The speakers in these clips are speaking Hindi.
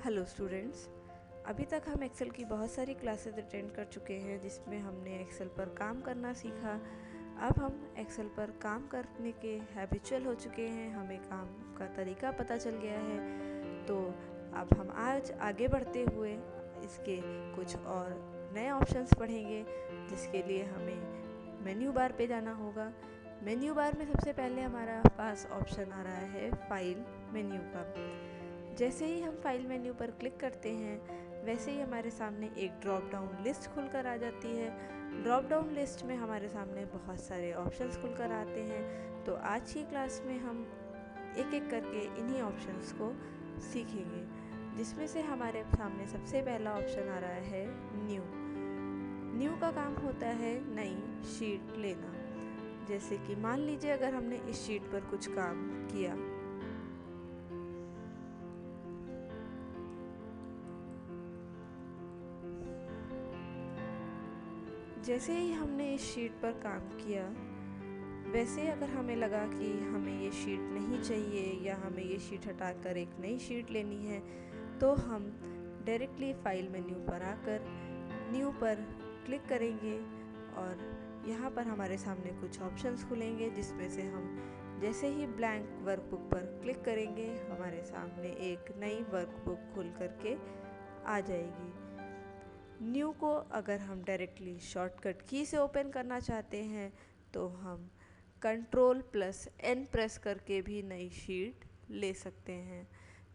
हेलो स्टूडेंट्स, अभी तक हम एक्सेल की बहुत सारी क्लासेस अटेंड कर चुके हैं जिसमें हमने एक्सेल पर काम करना सीखा। अब हम एक्सेल पर काम करने के हैबिचुअल हो चुके हैं, हमें काम का तरीका पता चल गया है। तो अब हम आज आगे बढ़ते हुए इसके कुछ और नए ऑप्शंस पढ़ेंगे, जिसके लिए हमें मेन्यू बार पे जाना होगा। मेन्यू बार में सबसे पहले हमारा पास ऑप्शन आ रहा है फाइल मेन्यू का। जैसे ही हम फाइल मेन्यू पर क्लिक करते हैं, वैसे ही हमारे सामने एक ड्रॉप डाउन लिस्ट खुलकर आ जाती है। ड्रॉप डाउन लिस्ट में हमारे सामने बहुत सारे ऑप्शंस खुलकर आते हैं। तो आज की क्लास में हम एक एक करके इन्हीं ऑप्शंस को सीखेंगे, जिसमें से हमारे सामने सबसे पहला ऑप्शन आ रहा है न्यू। न्यू का काम होता है नई शीट लेना। जैसे कि मान लीजिए अगर हमने इस शीट पर कुछ काम किया, जैसे ही हमने इस शीट पर काम किया, वैसे ही अगर हमें लगा कि हमें ये शीट नहीं चाहिए या हमें ये शीट हटाकर एक नई शीट लेनी है, तो हम डायरेक्टली फाइल मेन्यू पर आकर न्यू पर क्लिक करेंगे और यहाँ पर हमारे सामने कुछ ऑप्शंस खुलेंगे, जिसमें से हम जैसे ही ब्लैंक वर्कबुक पर क्लिक करेंगे, हमारे सामने एक नई वर्कबुक खुल करके आ जाएगी। न्यू को अगर हम डायरेक्टली शॉर्टकट की से ओपन करना चाहते हैं, तो हम Ctrl+N प्रेस करके भी नई शीट ले सकते हैं।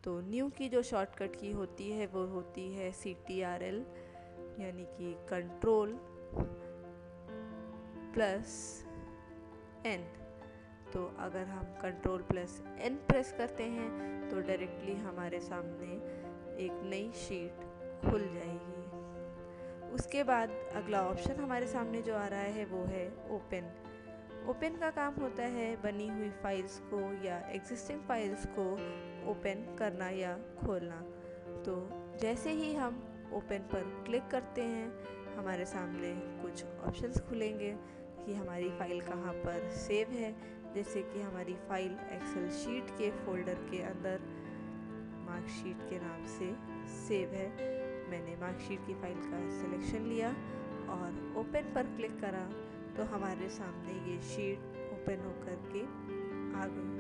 तो न्यू की जो शॉर्टकट की होती है वो होती है CTRL, यानी कि Ctrl+N। तो अगर हम Ctrl+N प्रेस करते हैं तो डायरेक्टली हमारे सामने एक नई शीट खुल जाएगी। उसके बाद अगला ऑप्शन हमारे सामने जो आ रहा है वो है ओपन। ओपन का काम होता है बनी हुई फाइल्स को या एग्जिस्टिंग फाइल्स को ओपन करना या खोलना। तो जैसे ही हम ओपन पर क्लिक करते हैं, हमारे सामने कुछ ऑप्शंस खुलेंगे कि हमारी फ़ाइल कहाँ पर सेव है। जैसे कि हमारी फ़ाइल एक्सेल शीट के फोल्डर के अंदर मार्कशीट के नाम से सेव है। मैंने मार्कशीट की फ़ाइल का सिलेक्शन लिया और ओपन पर क्लिक करा, तो हमारे सामने ये शीट ओपन होकर के आ गई।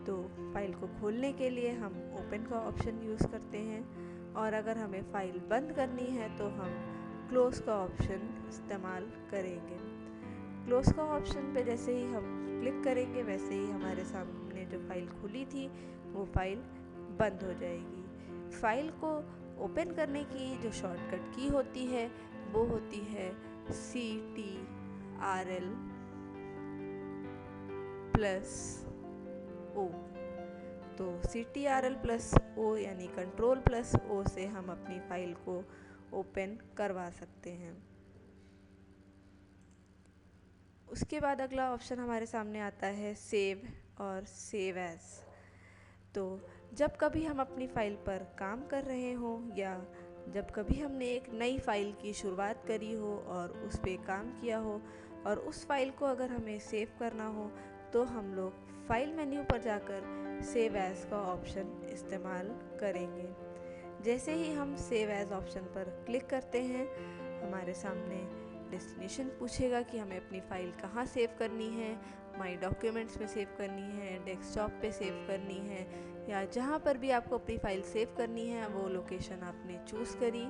तो फाइल को खोलने के लिए हम ओपन का ऑप्शन यूज़ करते हैं, और अगर हमें फ़ाइल बंद करनी है तो हम क्लोज़ का ऑप्शन इस्तेमाल करेंगे। क्लोज़ का ऑप्शन पे जैसे ही हम क्लिक करेंगे, वैसे ही हमारे सामने जो फ़ाइल खुली थी वो फ़ाइल बंद हो जाएगी। फ़ाइल को ओपन करने की जो शॉर्टकट की होती है वो होती है CTRL+O। तो CTRL+O यानी Ctrl+O से हम अपनी फ़ाइल को ओपन करवा सकते हैं। उसके बाद अगला ऑप्शन हमारे सामने आता है सेव और सेव एज़। तो जब कभी हम अपनी फ़ाइल पर काम कर रहे हों या जब कभी हमने एक नई फ़ाइल की शुरुआत करी हो और उस पर काम किया हो और उस फ़ाइल को अगर हमें सेव करना हो, तो हम लोग फाइल मेन्यू पर जाकर सेव एज़ का ऑप्शन इस्तेमाल करेंगे। जैसे ही हम सेव एज़ ऑप्शन पर क्लिक करते हैं, हमारे सामने डेस्टिनेशन पूछेगा कि हमें अपनी फ़ाइल कहाँ सेव करनी है। माई डॉक्यूमेंट्स में सेव करनी है, डेस्कटॉप पे सेव करनी है, या जहाँ पर भी आपको अपनी फ़ाइल सेव करनी है वो लोकेशन आपने चूज़ करी।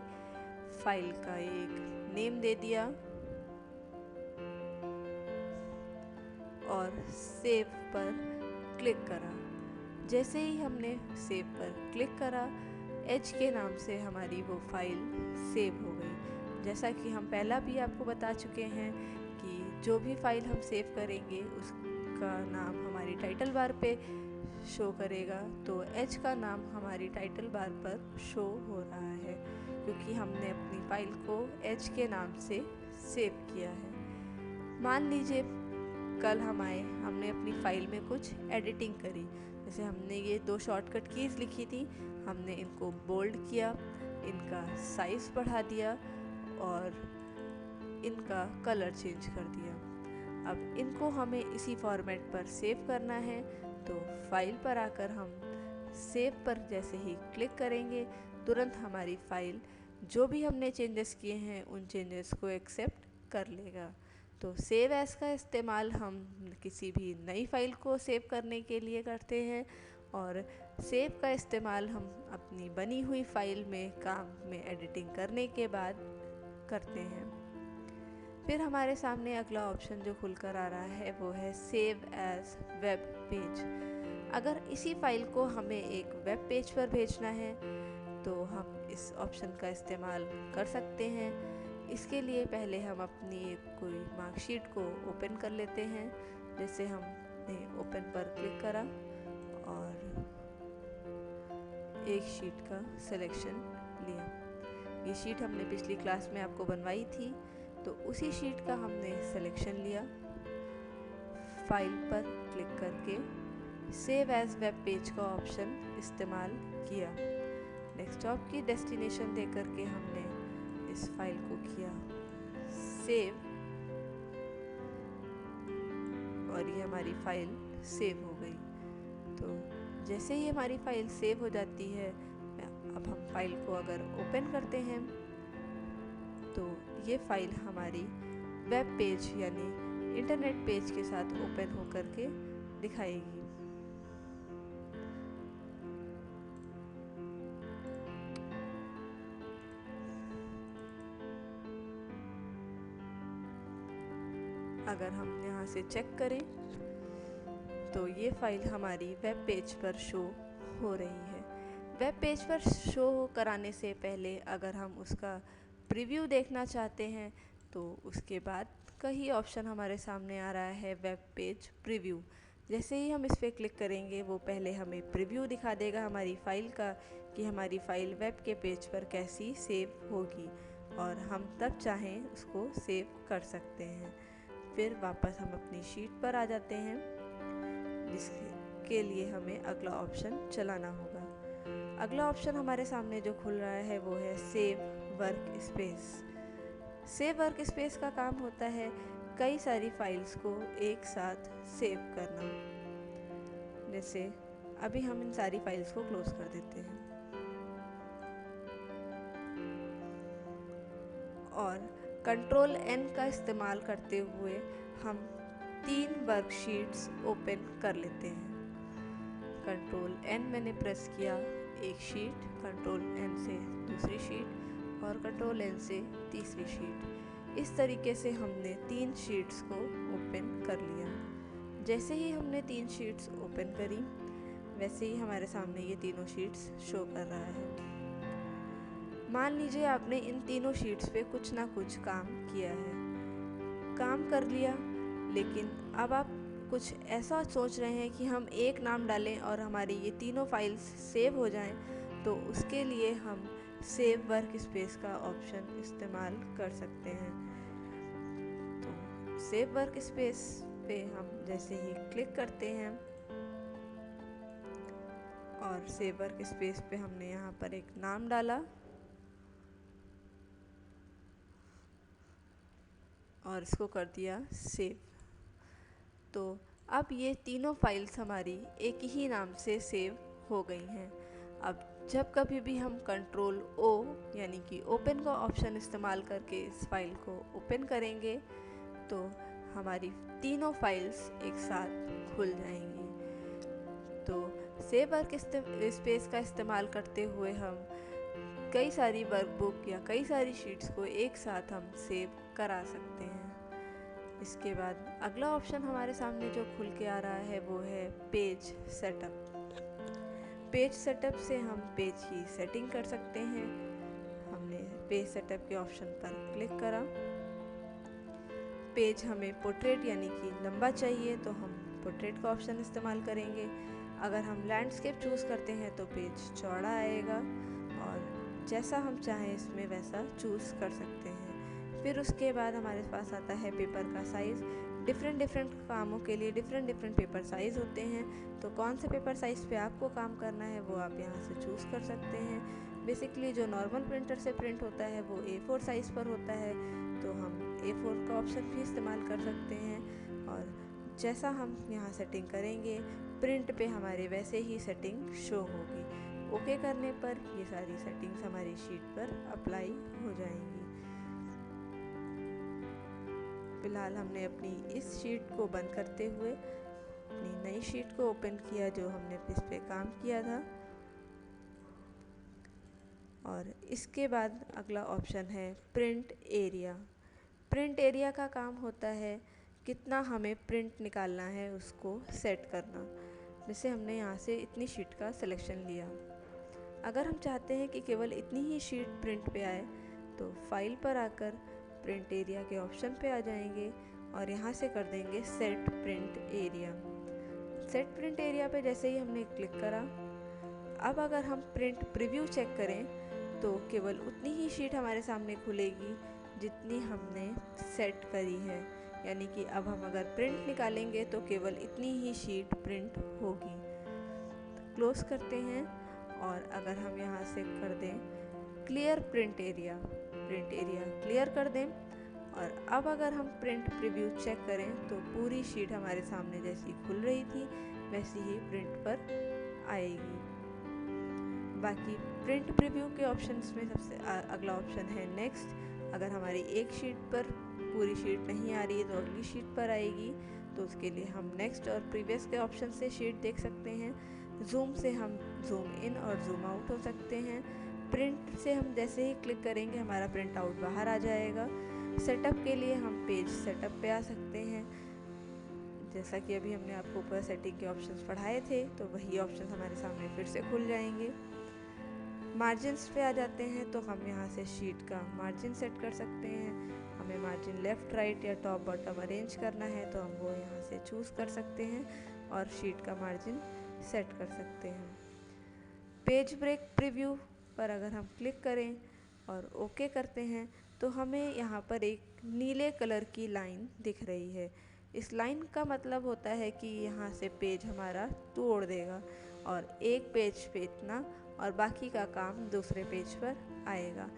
फाइल का एक नेम दे दिया और सेव पर क्लिक करा। जैसे ही हमने सेव पर क्लिक करा, एच के नाम से हमारी वो फाइल सेव हो गई। जैसा कि हम पहला भी आपको बता चुके हैं कि जो भी फाइल हम सेव करेंगे उसका नाम हमारी टाइटल बार पे शो करेगा। तो एच का नाम हमारी टाइटल बार पर शो हो रहा है, क्योंकि हमने अपनी फाइल को एच के नाम से सेव किया है। मान लीजिए कल हमने अपनी फ़ाइल में कुछ एडिटिंग करी। जैसे हमने ये 2 शॉर्टकट कीज़ लिखी थी, हमने इनको बोल्ड किया, इनका साइज़ बढ़ा दिया और इनका कलर चेंज कर दिया। अब इनको हमें इसी फॉर्मेट पर सेव करना है, तो फाइल पर आकर हम सेव पर जैसे ही क्लिक करेंगे तुरंत हमारी फाइल जो भी हमने चेंजेस किए हैं उन चेंजेस को एक्सेप्ट कर लेगा। तो सेव एज़ का इस्तेमाल हम किसी भी नई फाइल को सेव करने के लिए करते हैं और सेव का इस्तेमाल हम अपनी बनी हुई फाइल में काम में एडिटिंग करने के बाद करते हैं। फिर हमारे सामने अगला ऑप्शन जो खुलकर आ रहा है वो है सेव एज वेब पेज। अगर इसी फाइल को हमें एक वेब पेज पर भेजना है तो हम इस ऑप्शन का इस्तेमाल कर सकते हैं। इसके लिए पहले हम अपनी कोई मार्कशीट को ओपन कर लेते हैं। जैसे हमने ओपन पर क्लिक करा और एक शीट का सिलेक्शन लिया। ये शीट हमने पिछली क्लास में आपको बनवाई थी, तो उसी शीट का हमने सिलेक्शन लिया। फाइल पर क्लिक करके सेव एज वेब पेज का ऑप्शन इस्तेमाल किया। डेस्कटॉप की डेस्टिनेशन दे करके हमने इस फाइल को किया सेव और ये हमारी फाइल सेव हो गई। तो जैसे ही हमारी फाइल सेव हो जाती है, अब हम फाइल को अगर ओपन करते हैं तो ये फाइल हमारी वेब पेज यानी इंटरनेट पेज के साथ ओपन हो करके दिखाएगी। अगर हम यहाँ से चेक करें तो ये फाइल हमारी वेब पेज पर शो हो रही है। वेब पेज पर शो कराने से पहले अगर हम उसका प्रीव्यू देखना चाहते हैं तो उसके बाद का ही ऑप्शन हमारे सामने आ रहा है वेब पेज प्रीव्यू। जैसे ही हम इस पर क्लिक करेंगे वो पहले हमें प्रीव्यू दिखा देगा हमारी फ़ाइल का कि हमारी फ़ाइल वेब के पेज पर कैसी सेव होगी और हम तब चाहें उसको सेव कर सकते हैं। फिर वापस हम अपनी शीट पर आ जाते हैं, जिसके लिए हमें अगला ऑप्शन चलाना होगा। अगला ऑप्शन हमारे सामने जो खुल रहा है वो है save work space. Save work space का काम होता है कई सारी फाइल्स को एक साथ सेव करना। जैसे अभी हम इन सारी फाइल्स को क्लोज कर देते हैं और कंट्रोल N का इस्तेमाल करते हुए हम 3 वर्कशीट्स ओपन कर लेते हैं। कंट्रोल N मैंने प्रेस किया, एक शीट, कंट्रोल N से दूसरी शीट और कंट्रोल N से तीसरी शीट। इस तरीके से हमने 3 शीट्स को ओपन कर लिया। जैसे ही हमने 3 शीट्स ओपन करी वैसे ही हमारे सामने ये तीनों शीट्स शो कर रहा है। मान लीजिए आपने इन तीनों शीट्स पे कुछ ना कुछ काम किया है, काम कर लिया, लेकिन अब आप कुछ ऐसा सोच रहे हैं कि हम एक नाम डालें और हमारी ये तीनों फाइल्स सेव हो जाएं, तो उसके लिए हम सेव वर्क स्पेस का ऑप्शन इस्तेमाल कर सकते हैं। तो सेव वर्क स्पेस पे हम जैसे ही क्लिक करते हैं और सेव वर्क स्पेस पे हमने यहाँ पर एक नाम डाला और इसको कर दिया सेव। तो अब ये तीनों फाइल्स हमारी एक ही नाम से सेव हो गई हैं। अब जब कभी भी हम कंट्रोल O यानी कि ओपन का ऑप्शन इस्तेमाल करके इस फाइल को ओपन करेंगे तो हमारी तीनों फाइल्स एक साथ खुल जाएंगी। तो सेव वर्क स्पेस का इस्तेमाल करते हुए हम कई सारी वर्कबुक या कई सारी शीट्स को एक साथ हम सेव करा सकते हैं। इसके बाद अगला ऑप्शन हमारे सामने जो खुल के आ रहा है वो है पेज सेटअप। पेज सेटअप से हम पेज की सेटिंग कर सकते हैं। हमने पेज सेटअप के ऑप्शन पर क्लिक करा। पेज हमें पोर्ट्रेट यानी कि लंबा चाहिए तो हम पोर्ट्रेट का ऑप्शन इस्तेमाल करेंगे। अगर हम लैंडस्केप चूज़ करते हैं तो पेज चौड़ा आएगा और जैसा हम चाहें इसमें वैसा चूज़ कर सकते हैं। फिर उसके बाद हमारे पास आता है पेपर का साइज़। डिफरेंट कामों के लिए डिफरेंट पेपर साइज़ होते हैं, तो कौन से पेपर साइज़ पे आपको काम करना है वो आप यहाँ से चूज़ कर सकते हैं। बेसिकली जो नॉर्मल प्रिंटर से प्रिंट होता है वो A4 साइज़ पर होता है, तो हम A4 का ऑप्शन भी इस्तेमाल कर सकते हैं। और जैसा हम यहाँ सेटिंग करेंगे प्रिंट पे हमारे वैसे ही सेटिंग शो होगी। ओके करने पर ये सारी सेटिंग्स हमारी शीट पर अप्लाई हो जाएंगी। फिलहाल हमने अपनी इस शीट को बंद करते हुए अपनी नई शीट को ओपन किया जो हमने इस पे काम किया था। और इसके बाद अगला ऑप्शन है प्रिंट एरिया। प्रिंट एरिया का काम होता है कितना हमें प्रिंट निकालना है उसको सेट करना। जैसे हमने यहाँ से इतनी शीट का सिलेक्शन लिया, अगर हम चाहते हैं कि केवल इतनी ही शीट प्रिंट पे आए तो फाइल पर आकर प्रिंट एरिया के ऑप्शन पे आ जाएंगे और यहाँ से कर देंगे set print area. Set print area पे जैसे ही हमने क्लिक करा, अब अगर हम प्रिंट प्रीव्यू चेक करें तो केवल उतनी ही शीट हमारे सामने खुलेगी जितनी हमने सेट करी है। यानी कि अब हम अगर प्रिंट निकालेंगे तो केवल इतनी ही शीट प्रिंट होगी। क्लोज करते हैं और अगर हम यहाँ से कर दें क्लियर प्रिंट एरिया क्लियर कर दें और अब अगर हम प्रिंट प्रीव्यू चेक करें तो पूरी शीट हमारे सामने जैसी खुल रही थी वैसी ही प्रिंट पर आएगी। बाकी प्रिंट प्रीव्यू के ऑप्शंस में सबसे अगला ऑप्शन है नेक्स्ट। अगर हमारी एक शीट पर पूरी शीट नहीं आ रही है तो अगली शीट पर आएगी, तो उसके लिए हम नेक्स्ट और प्रीवियस के ऑप्शन से शीट देख सकते हैं। जूम से हम जूम इन और जूम आउट हो सकते हैं। प्रिंट से हम जैसे ही क्लिक करेंगे हमारा प्रिंट आउट बाहर आ जाएगा। सेटअप के लिए हम पेज सेटअप पे आ सकते हैं। जैसा कि अभी हमने आपको ऊपर सेटिंग के ऑप्शंस पढ़ाए थे तो वही ऑप्शंस हमारे सामने फिर से खुल जाएंगे। मार्जिन्स पे आ जाते हैं तो हम यहाँ से शीट का मार्जिन सेट कर सकते हैं। हमें मार्जिन लेफ़्ट राइट या टॉप बॉटम अरेंज करना है तो हम वो यहाँ से चूज़ कर सकते हैं और शीट का मार्जिन सेट कर सकते हैं। पेज ब्रेक प्रीव्यू पर अगर हम क्लिक करें और ओके करते हैं तो हमें यहाँ पर एक नीले कलर की लाइन दिख रही है। इस लाइन का मतलब होता है कि यहाँ से पेज हमारा तोड़ देगा और एक पेज पे इतना और बाकी का काम दूसरे पेज पर आएगा।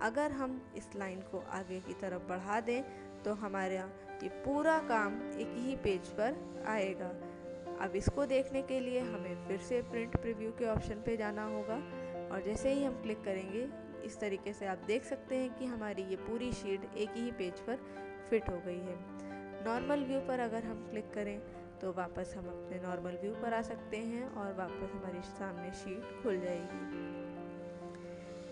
अगर हम इस लाइन को आगे की तरफ बढ़ा दें तो हमारा ये पूरा काम एक ही पेज पर आएगा। अब इसको देखने के लिए हमें फिर से प्रिंट प्रीव्यू के ऑप्शन पे जाना होगा और जैसे ही हम क्लिक करेंगे इस तरीके से आप देख सकते हैं कि हमारी ये पूरी शीट एक ही पेज पर फिट हो गई है। नॉर्मल व्यू पर अगर हम क्लिक करें तो वापस हम अपने नॉर्मल व्यू पर आ सकते हैं और वापस हमारी सामने शीट खुल जाएगी।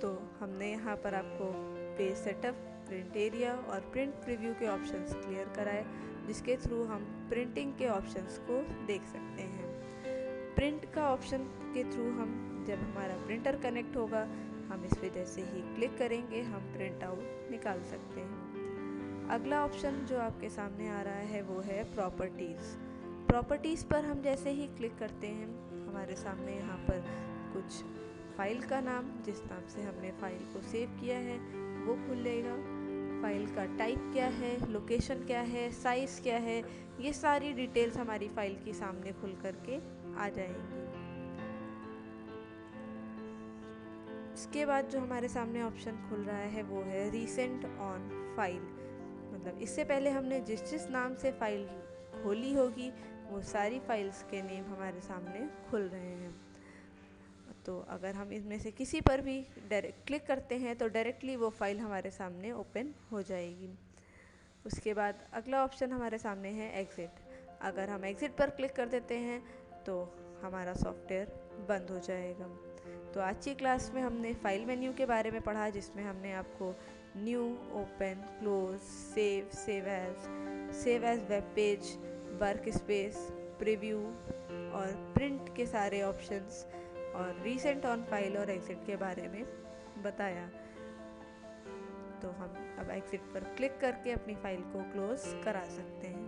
तो हमने यहाँ पर आपको पेज सेटअप, प्रिंट एरिया और प्रिंट प्रीव्यू के ऑप्शंस क्लियर कराए, जिसके थ्रू हम प्रिंटिंग के ऑप्शंस को देख सकते हैं। प्रिंट का ऑप्शन के थ्रू हम जब हमारा प्रिंटर कनेक्ट होगा हम इस पे जैसे ही क्लिक करेंगे हम प्रिंट आउट निकाल सकते हैं। अगला ऑप्शन जो आपके सामने आ रहा है वो है प्रॉपर्टीज़। प्रॉपर्टीज़ पर हम जैसे ही क्लिक करते हैं हमारे सामने यहाँ पर कुछ फाइल का नाम, जिस नाम से हमने फाइल को सेव किया है वो खुलेगा। फाइल का टाइप क्या है, लोकेशन क्या है, साइज़ क्या है, ये सारी डिटेल्स हमारी फाइल की सामने खुल करके आ जाएंगी। इसके बाद जो हमारे सामने ऑप्शन खुल रहा है वो है रीसेंट ऑन फाइल। मतलब इससे पहले हमने जिस नाम से फाइल खोली होगी वो सारी फाइल्स के नेम हमारे सामने खुल रहे हैं। तो अगर हम इनमें से किसी पर भी डायरेक्ट क्लिक करते हैं तो डायरेक्टली वो फाइल हमारे सामने ओपन हो जाएगी। उसके बाद अगला ऑप्शन हमारे सामने है एग्ज़िट। अगर हम एग्ज़िट पर क्लिक कर देते हैं तो हमारा सॉफ्टवेयर बंद हो जाएगा। तो आज की क्लास में हमने फाइल मेन्यू के बारे में पढ़ा, जिसमें हमने आपको new, open, close, save as web page, work space, preview और प्रिंट के सारे ऑप्शंस और रीसेंट ऑन फाइल और एग्ज़िट के बारे में बताया। तो हम अब एग्ज़िट पर क्लिक करके अपनी फ़ाइल को क्लोज़ करा सकते हैं।